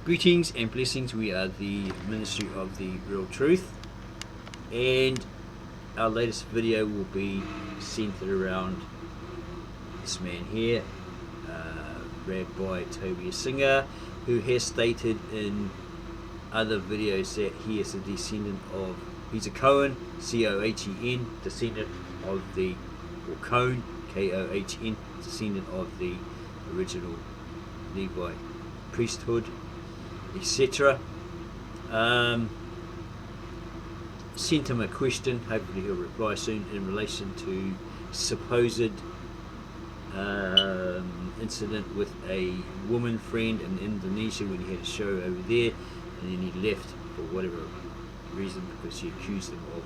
Greetings and blessings. We are the Ministry of the Real Truth, and our latest video will be centered around this man here, Rabbi Tovia Singer, who has stated in other videos that he is a descendant of, he's a Cohen, C-O-H-E-N, descendant of the, or Cohen, K-O-H-N, descendant of the original Leib priesthood, etc. Sent him a question, hopefully he'll reply soon, in relation to supposed incident with a woman friend in Indonesia when he had a show over there, and then he left for whatever reason because she accused him of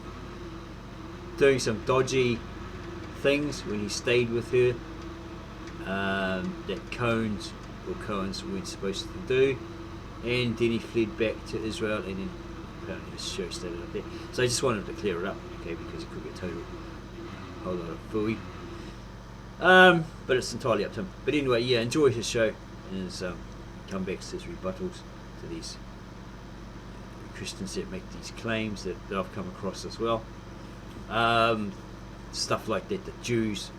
doing some dodgy things when he stayed with her that Cohens weren't supposed to do, and then he fled back to Israel, and then apparently his show started up there. So I just wanted to clear it up, okay, because it could be a whole lot of fooey. But it's entirely up to him. But anyway, yeah, enjoy his show and his comebacks, his rebuttals to these Christians that make these claims that I've come across as well. Stuff like that, the Jews,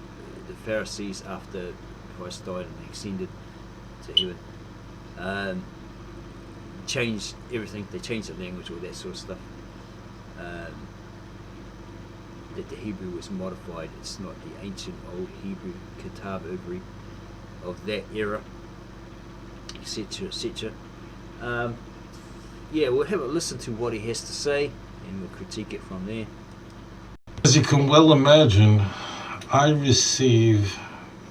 the Pharisees, after Christ died and ascended to heaven, changed everything. They changed the language, all that sort of stuff. That the Hebrew was modified. It's not the ancient old Hebrew Kitab Ivri of that era, etc., etc. Yeah, we'll have a listen to what he has to say, and we'll critique it from there. As you can well imagine, I receive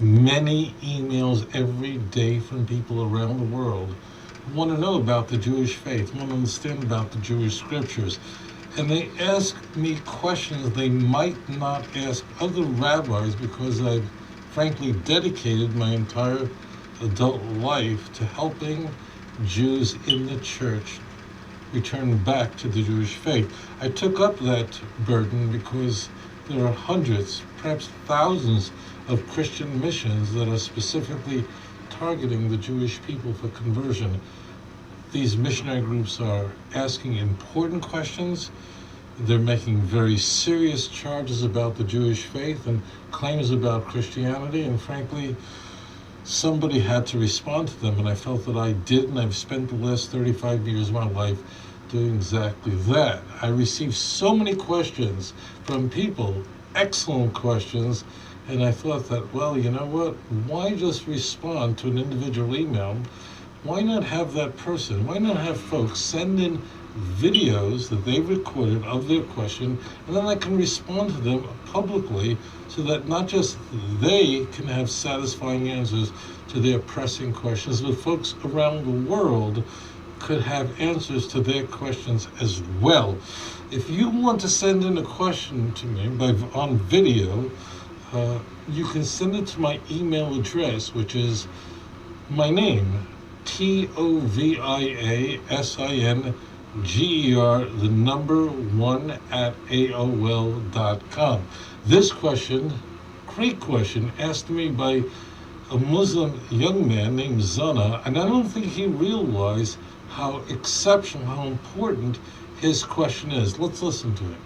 many emails every day from people around the world who want to know about the Jewish faith, want to understand about the Jewish scriptures. And they ask me questions they might not ask other rabbis, because I've frankly dedicated my entire adult life to helping Jews in the church return back to the Jewish faith. I took up that burden because there are hundreds, perhaps thousands of Christian missions that are specifically targeting the Jewish people for conversion. These missionary groups are asking important questions. They're making very serious charges about the Jewish faith and claims about Christianity, and frankly, somebody had to respond to them, and I felt that I did, and I've spent the last 35 years of my life doing exactly that. I received so many questions from people, excellent questions, and I thought that, well, you know what, why just respond to an individual email? Why not have that person, why not have folks send in videos that they've recorded of their question, and then I can respond to them publicly, so that not just they can have satisfying answers to their pressing questions, but folks around the world could have answers to their questions as well. If you want to send in a question to me on video, you can send it to my email address, which is my name, TOVIASINGER1@AOL.com. This question, great question, asked me by a Muslim young man named Zana, and I don't think he realized how exceptional, how important his question is. Let's listen to it.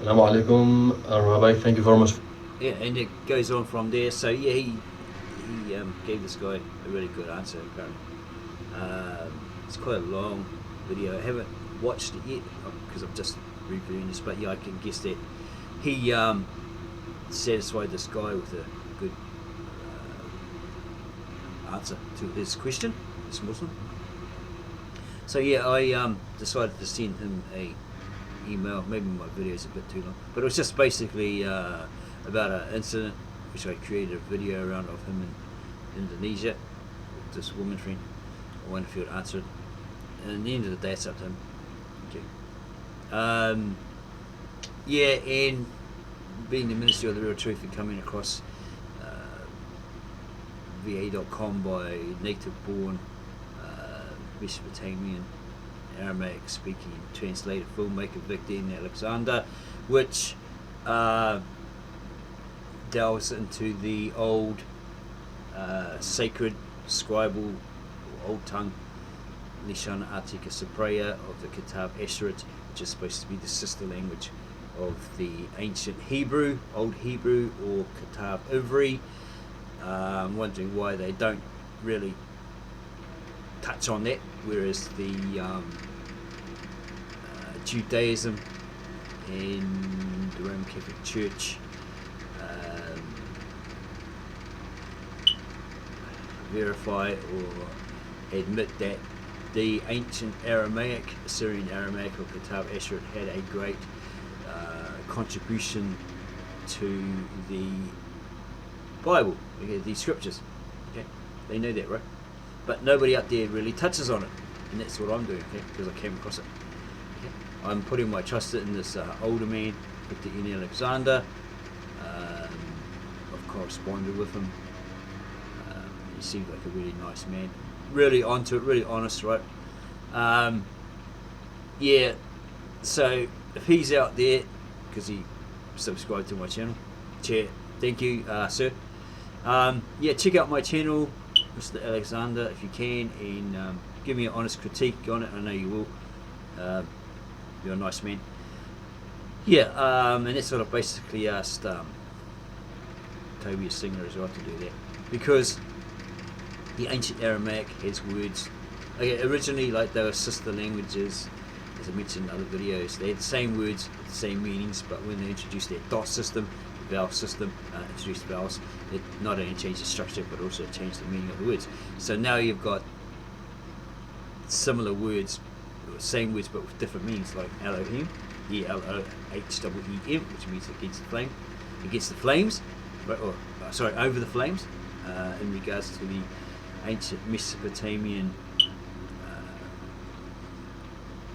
Assalamu alaikum, Rabbi, thank you very much. Yeah, and it goes on from there. So yeah, he gave this guy a really good answer, apparently. It's quite a long video. I haven't watched it yet because I'm just reviewing this, but yeah, I can guess that he satisfied this guy with a good answer to his question, this Muslim. So yeah, I decided to send him a email. Maybe my video is a bit too long, but it was just basically about an incident which I created a video around of him in Indonesia with this woman friend. I wonder if he would answer it, and at the end of the day it's up to him. Okay. Yeah, and being the Ministry of the Real Truth and coming across va.com by native born Mesopotamian Aramaic speaking translator filmmaker Victor Alexander, which delves into the old sacred scribal, old tongue Lishana Atika Sabreya of the Kitab Esherit, which is supposed to be the sister language of the ancient Hebrew, Old Hebrew, or Kitab Ivri. I'm wondering why they don't really touch on that, whereas the Judaism and the Roman Catholic Church verify or admit that the ancient Aramaic, Assyrian Aramaic or Kitab Esherit had a great contribution to the Bible, okay, the scriptures. Okay, they know that, right? But nobody out there really touches on it, and that's what I'm doing, okay, because I came across it. Okay? I'm putting my trust in this older man, Dr. Ian Alexander. I've corresponded with him. He seems like a really nice man, really onto it, really honest, right? Yeah, so if he's out there, because he subscribed to my channel, thank you, sir. Yeah, check out my channel, Mr. Alexander, if you can, and give me an honest critique on it. I know you will. You're a nice man. Yeah, and that's what I basically asked Tovia Singer as well to do that, because the ancient Aramaic has words. Okay, originally, like, they were sister languages, as I mentioned in other videos. They had the same words, the same meanings, but when they introduced their dot system, the vowel system, introduced vowels, it not only changed the structure but also changed the meaning of the words. So now you've got similar words, same words but with different meanings, like Elohim, Elohim, which means against the flame, against the flames, or sorry, over the flames, in regards to the ancient Mesopotamian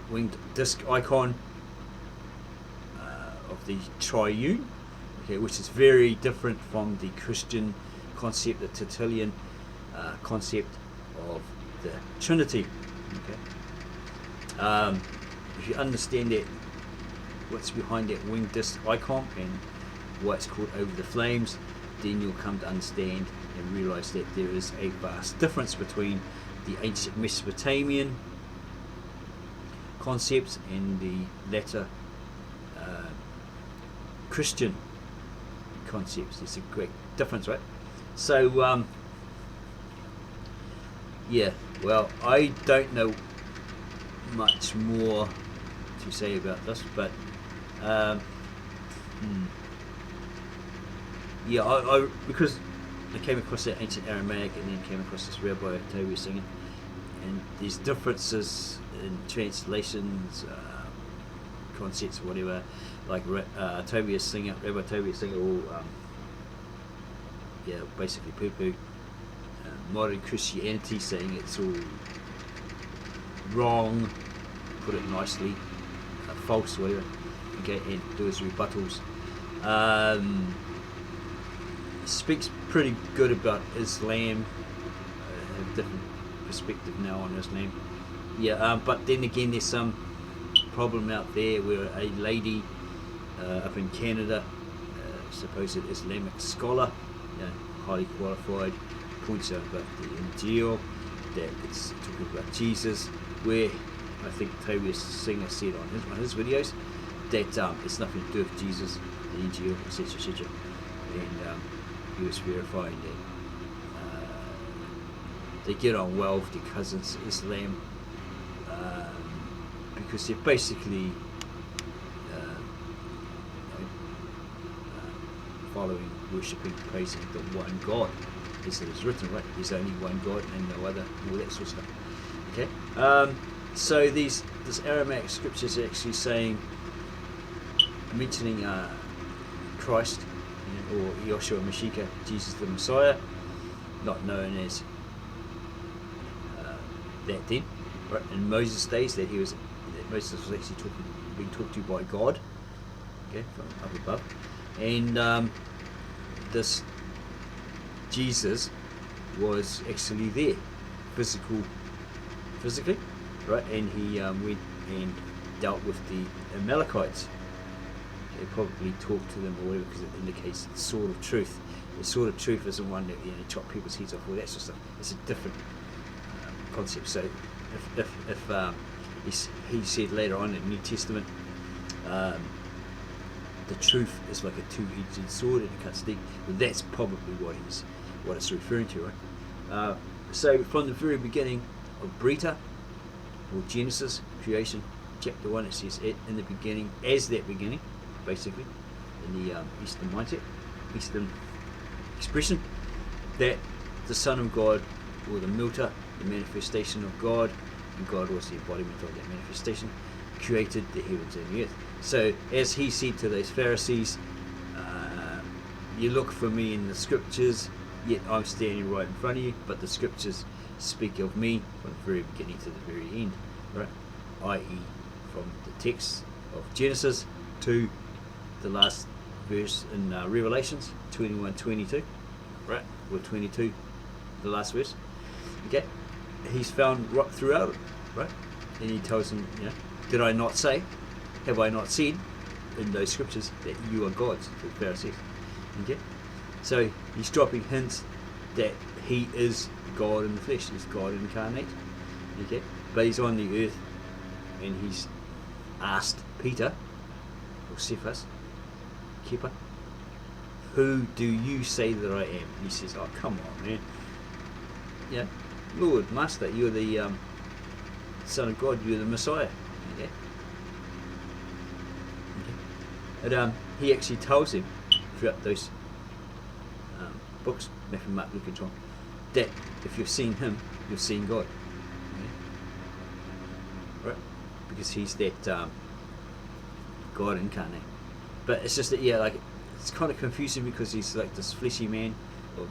winged disc icon of the triune, okay, which is very different from the Christian concept, the Tertullian concept of the Trinity. Okay, if you understand that, what's behind that winged disc icon and why it's called over the flames, then you'll come to understand and realize that there is a vast difference between the ancient Mesopotamian concepts and the latter Christian concepts. There's a great difference, right? So yeah, well, I don't know much more to say about this, but yeah, I because I came across that ancient Aramaic and then came across this Rabbi Tovia singing, and these differences in translations, concepts, whatever, like Tovia singer, Rabbi Tovia singer, all yeah, basically poo-poo modern Christianity, saying it's all wrong, put it nicely, false, whatever. Okay, and do his rebuttals. Speaks pretty good about Islam. Have a different perspective now on Islam. Yeah, but then again, there's some problem out there where a lady up in Canada, supposed Islamic scholar, highly qualified, points out about the Injil, that it's talking about Jesus, where I think Tovia Singer said on his videos that it's nothing to do with Jesus, the Injil, etc., etc. And he was verifying that they get on well with their cousins Islam, because they're basically following, worshipping, praising the one God, as it is written, right? There's only one God and no other, and all that sort of stuff. Okay, so this Aramaic scripture is actually saying, mentioning Christ, or Yoshua Mashiach, Jesus the Messiah, not known as that then, right? In Moses' days, that Moses was actually being talked to by God, okay, from up above, and this Jesus was actually there, physically, right? And he went and dealt with the Amalekites. They probably talked to them or whatever, because it indicates the sword of truth. The sword of truth isn't one that chop people's heads off, all that sort of stuff. It's a different concept. So if he said later on in the New Testament, the truth is like a two-edged sword and it cuts deep. Well, that's probably what it's referring to, right? So from the very beginning of Brita, or Genesis, creation, chapter 1, it says in the beginning, as that beginning, basically, in the Eastern mindset, Eastern expression, that the Son of God, or the Milta, the manifestation of God, and God was the embodiment of that manifestation, created the heavens and the earth. So as he said to those Pharisees, you look for me in the scriptures, yet I'm standing right in front of you, but the scriptures speak of me from the very beginning to the very end, right? I.e. from the text of Genesis to the last verse in Revelations 21:22, right? Or 22, the last verse. Okay, he's found right throughout it, right? And he tells them, did I not say, have I not said in those scriptures that you are gods, to the Pharisees? Okay, so he's dropping hints that he is God in the flesh, he's God incarnate. Okay, but he's on the earth, and he's asked Peter, or Cephas, Kepa, who do you say that I am? And he says, oh, come on, man. Yeah, Lord, Master, you're the Son of God, you're the Messiah. Okay. And he actually tells him throughout those books, Matthew, Mark, Luke and John, that if you've seen him, you've seen God. Okay. Right? Because he's that God incarnate. But it's just that, it's kind of confusing because he's like this fleshy man, or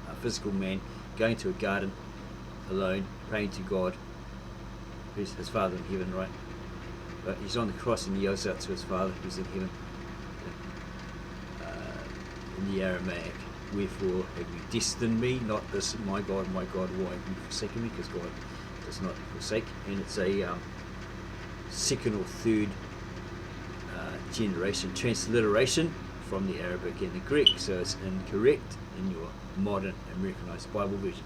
a physical man, going to a garden alone, praying to God, who's his Father in heaven, right? But he's on the cross and he yells out to his Father who's in heaven. In the Aramaic, wherefore have you destined me? Not this, my God, why have you forsaken me? Because God does not forsake. And it's a second or third generation transliteration from the Arabic and the Greek, so it's incorrect in your modern Americanized Bible versions.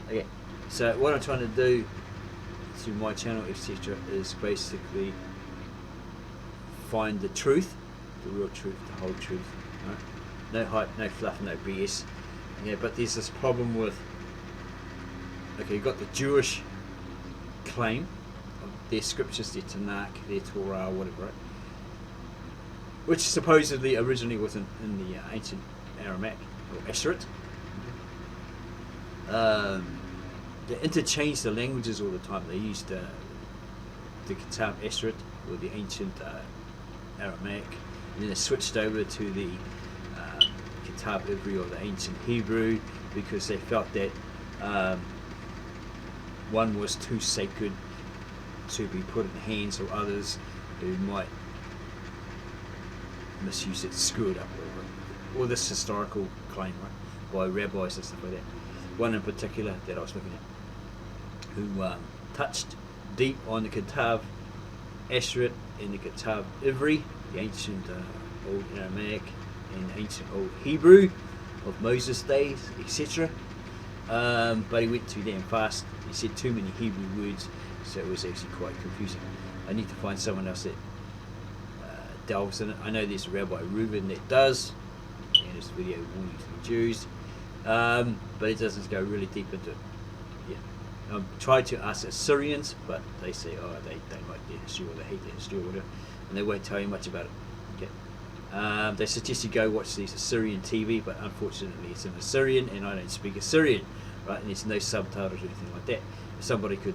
Okay, so what I'm trying to do through my channel, etc., is basically find the truth, the real truth, the whole truth. Right? No hype, no fluff, no BS. But there's this problem with, you've got the Jewish claim of their scriptures, their Tanakh, their Torah, whatever, right? Which supposedly originally was in the ancient Aramaic, or Assyrian. They interchanged the languages all the time. They used the Kitab Assyrian, or the ancient Aramaic, and then they switched over to the Kitab Ivri, or the ancient Hebrew, because they felt that one was too sacred to be put in the hands of others who might misuse it, screw it up, or this historical claim, right, by rabbis and stuff like that. One in particular that I was looking at, who touched deep on the Kitab Assyrian and the Kitab Ivri, the ancient Old Aramaic and ancient Old Hebrew of Moses' days, etc. But he went too damn fast. He said too many Hebrew words, so it was actually quite confusing. I need to find someone else that delves in it. I know there's a Rabbi Reuben that does, and his video warning to the Jews, but it doesn't go really deep into it. I've tried to ask Assyrians, but they say, they don't like their history, or they hate their history, or whatever, and they won't tell you much about it. Okay. They suggest you go watch these Assyrian TV, but unfortunately it's in Assyrian, and I don't speak Assyrian, right? And there's no subtitles or anything like that. If somebody could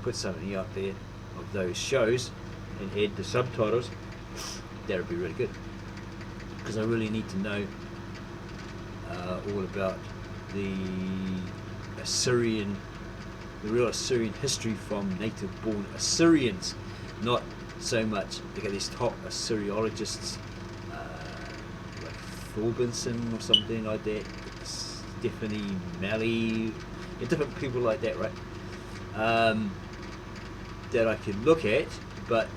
put something out there of those shows and add the subtitles, that would be really good, because I really need to know all about the real Assyrian history from native-born Assyrians, not so much these top Assyriologists like Thorbinson or something like that, Stephanie Malley, different people like that, right? That I could look at, but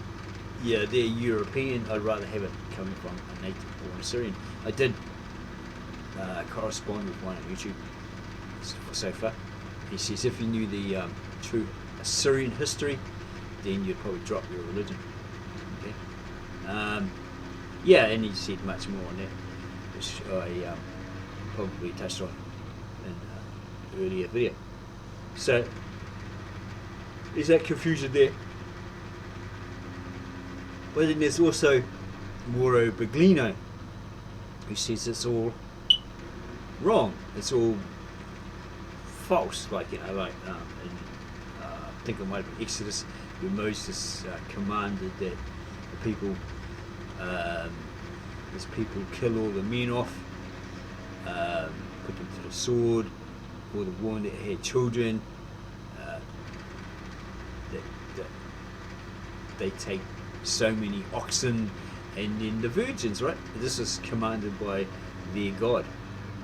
they're European. I'd rather have it coming from a native-born Assyrian. I did correspond with one on YouTube so far. He says if you knew the true Assyrian history, then you'd probably drop your religion. Okay. Yeah, and he said much more on that, which I probably touched on in an earlier video. So there's that confusion there. But then there's also Mauro Baglino, who says it's all wrong, it's all false, like, you know, like I think it might have been Exodus, where Moses commanded that the people, his people kill all the men off, put them to the sword, all the women that had children, that they take so many oxen, and then the virgins, right? This is commanded by their God.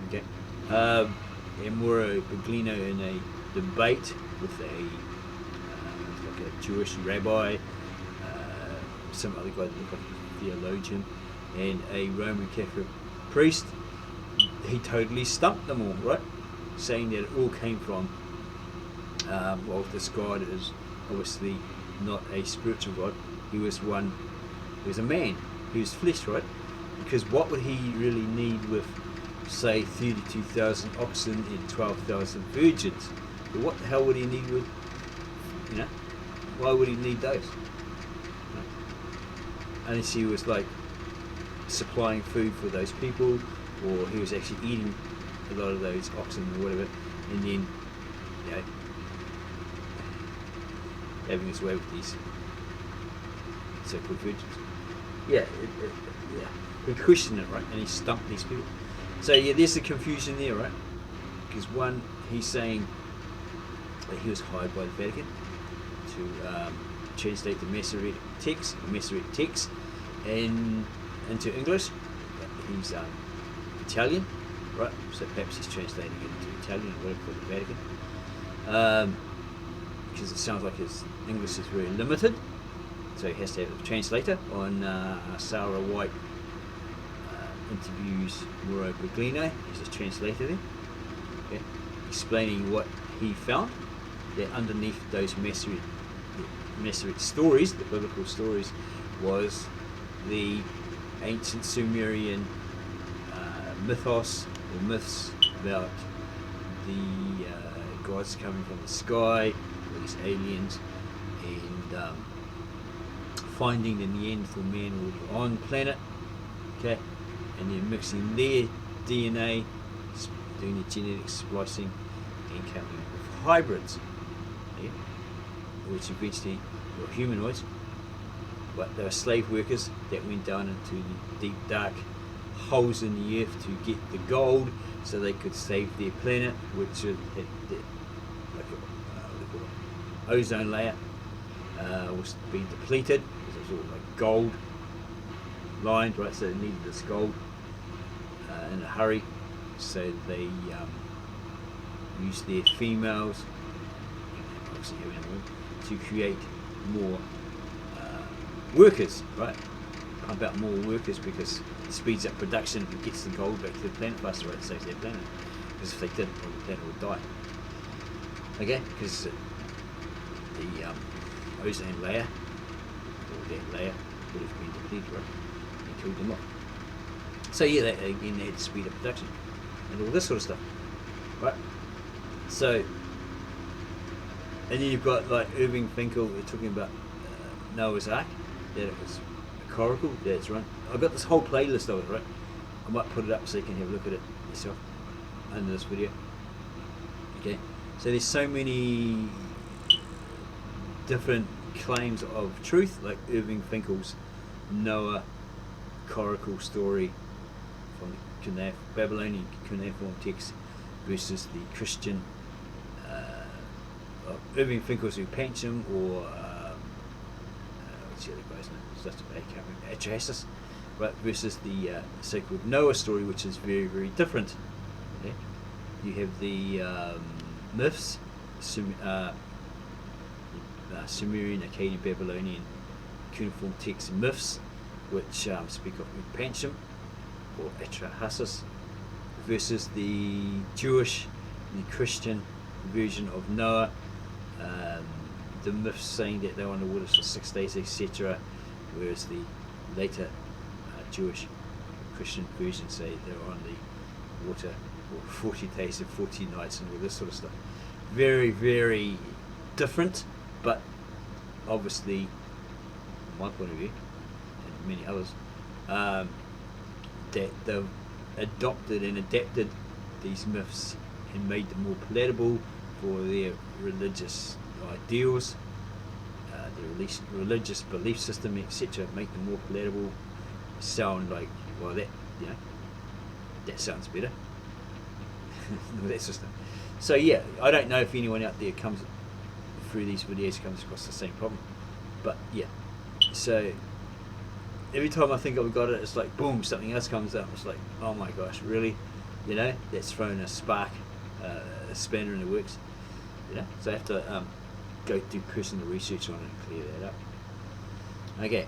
Okay. And Mauro Baglino in a debate with like a Jewish rabbi, some other guy that looked like a theologian, and a Roman Catholic priest, he totally stumped them all, right? Saying that it all came from, well, this God is obviously not a spiritual God. He was a man, he was flesh, right? Because what would he really need with, say, 32,000 oxen and 12,000 virgins? But what the hell would he need with, you know, why would he need those? Unless he was like supplying food for those people, or he was actually eating a lot of those oxen or whatever, and then, you know, having his way with these so-called virgins. Yeah, yeah. We questioned it, right? And he stumped these people. So yeah, there's the confusion there, right? Because one, he's saying that he was hired by the Vatican to translate the Masoretic text, into English. He's Italian, right? So perhaps he's translating it into Italian or whatever for the Vatican. Because it sounds like his English is very limited, so he has to have a translator. On Sarah White interviews Mauro Baglino, he's a translator there, okay, explaining what he found, that underneath those Masoretic stories, the biblical stories, was the ancient Sumerian mythos or myths about the gods coming from the sky, or these aliens, and finding the Neanderthal man on planet, okay, and then mixing their DNA, doing the genetic splicing, and coming up with hybrids, yeah, which eventually were humanoids, but they were slave workers that went down into the deep dark holes in the earth to get the gold so they could save their planet, which had like a ozone layer was being depleted because it was all like gold lined, right? So they needed this gold in a hurry, so they used their females, obviously having a woman, to create more workers, right? Pump out more workers because it speeds up production and gets the gold back to the planet faster, right? It saves their planet. Because if they didn't, well, the planet would die. Okay? Because the ozone layer, or that layer, would have been depleted, right? And killed them off. So yeah, they had to speed up production and all this sort of stuff, right? So, and then you've got like Irving Finkel, we're talking about Noah's Ark, that it was a coracle that's run. I've got this whole playlist of it, right? I might put it up so you can have a look at it yourself under this video. Okay, so there's so many different claims of truth, like Irving Finkel's Noah coracle story from the Babylonian cuneiform text versus the Christian Irving Finkel's Upanishad, or what's the other guy's name? Atrahasis, right? Versus the so-called Noah story, which is very, very different. Okay? You have the myths, Sumerian, Akkadian, Babylonian cuneiform text myths, which speak of Upanishad or Atrahasis, versus the Jewish and the Christian version of Noah, the myths saying that they were on the waters for 6 days, etc., whereas the later Jewish Christian versions say they were on the water for 40 days and 40 nights and all this sort of stuff. Very, very different, but obviously, from my point of view, and many others, that they've adopted and adapted these myths and made them more palatable for their religious ideals, their religious belief system, etc. Make them more palatable, sound like, well, that, you know, that sounds better. That system. So yeah, I don't know if anyone out there comes through these videos comes across the same problem, but yeah. So every time I think I've got it, it's like boom, something else comes up. It's like, oh my gosh, really? You know, that's thrown a spark, a spanner in the works. You know, so I have to go do personal research on it and clear that up. Okay.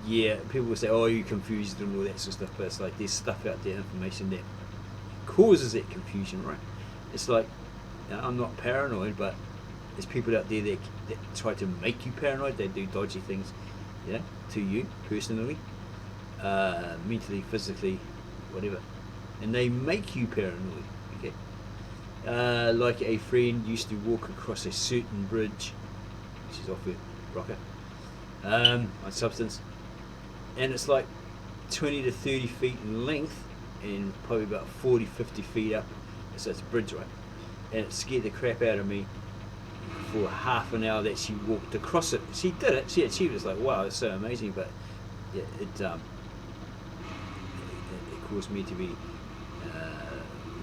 Yeah, people will say, oh, you confused and all that sort of stuff, but it's like there's stuff out there, information that causes that confusion, right? It's like, you know, I'm not paranoid, but there's people out there that try to make you paranoid. They do dodgy things, you know, to you personally, mentally, physically, whatever, and they make you paranoid. Okay, like a friend used to walk across a certain bridge, which is off with Rocker, on Substance, and it's like 20 to 30 feet in length and probably about 40, 50 feet up. So it's a bridge, right? And it scared the crap out of me for half an hour that she walked across it. She did it. She was like, wow, it's so amazing. But yeah, it caused me to be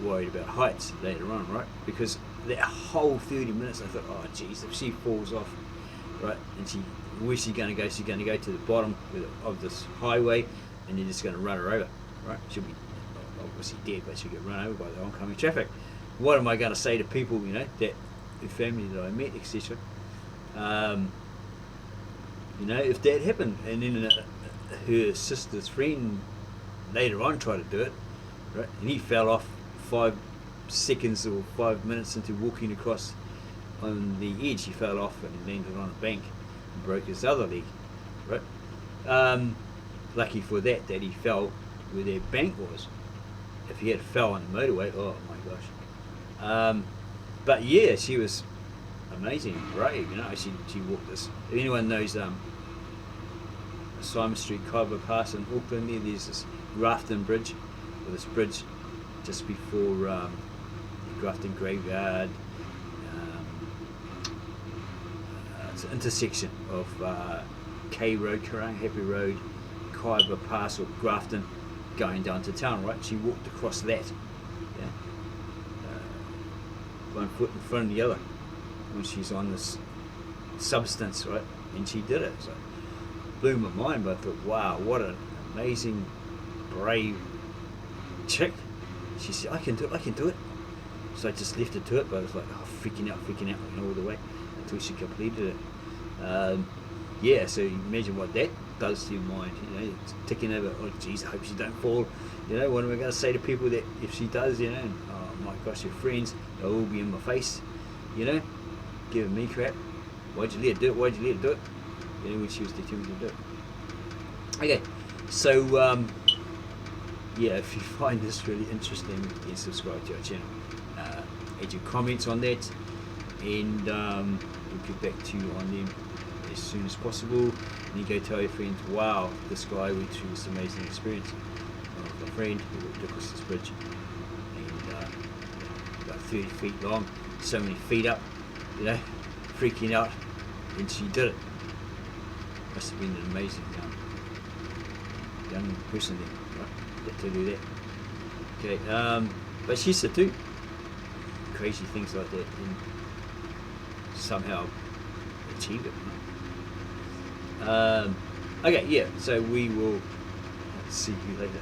worried about heights later on, right? Because that whole 30 minutes, I thought, oh, geez, if she falls off, right, and where's she going to go? She's going to go to the bottom of this highway, and they're just going to run her over, right? She'll be obviously dead, but she'll get run over by the oncoming traffic. What am I going to say to people, you know, that the family that I met, etc. You know, if that happened, and then her sister's friend later on tried to do it, right, and he fell off 5 seconds or 5 minutes into walking across on the edge. He fell off and landed on a bank and broke his other leg, right? Lucky for that he fell where their bank was. If he had fell on the motorway, oh my gosh. But yeah, she was amazing, brave, you know. She walked this. If anyone knows Simon Street, Kaiba Pass in Auckland, there's this Grafton Bridge, or this bridge just before the Grafton Graveyard. It's an intersection of K Road, Karang Happy Road, Kaiba Pass or Grafton, going down to town, right? She walked across that, yeah. One foot in front of the other when she's on this substance, right? And she did it. So it blew my mind, but I thought, wow, what an amazing, brave chick. She said, I can do it. So I just left her to it, but I was like, oh, freaking out, you know, all the way until she completed it. Yeah, so you imagine what that does to your mind, you know, it's ticking over, oh geez, I hope she don't fall, you know, what am I going to say to people that if she does, you know, and, oh my gosh, your friends, they'll all be in my face, you know, giving me crap, why'd you let her do it, you know, when she was determined to do it. Okay, so, yeah, if you find this really interesting, then subscribe to our channel, add your comments on that, and we'll get back to you on them as soon as possible. And you go tell your friends, wow, this guy went through this amazing experience. My friend who walked across this bridge, and about 30 feet long, so many feet up, you know, freaking out, and she did it. Must have been an amazing young person there, right, get to do that. Okay, but she said too, crazy things like that, and somehow achieve it. Okay, yeah, so we will see you later.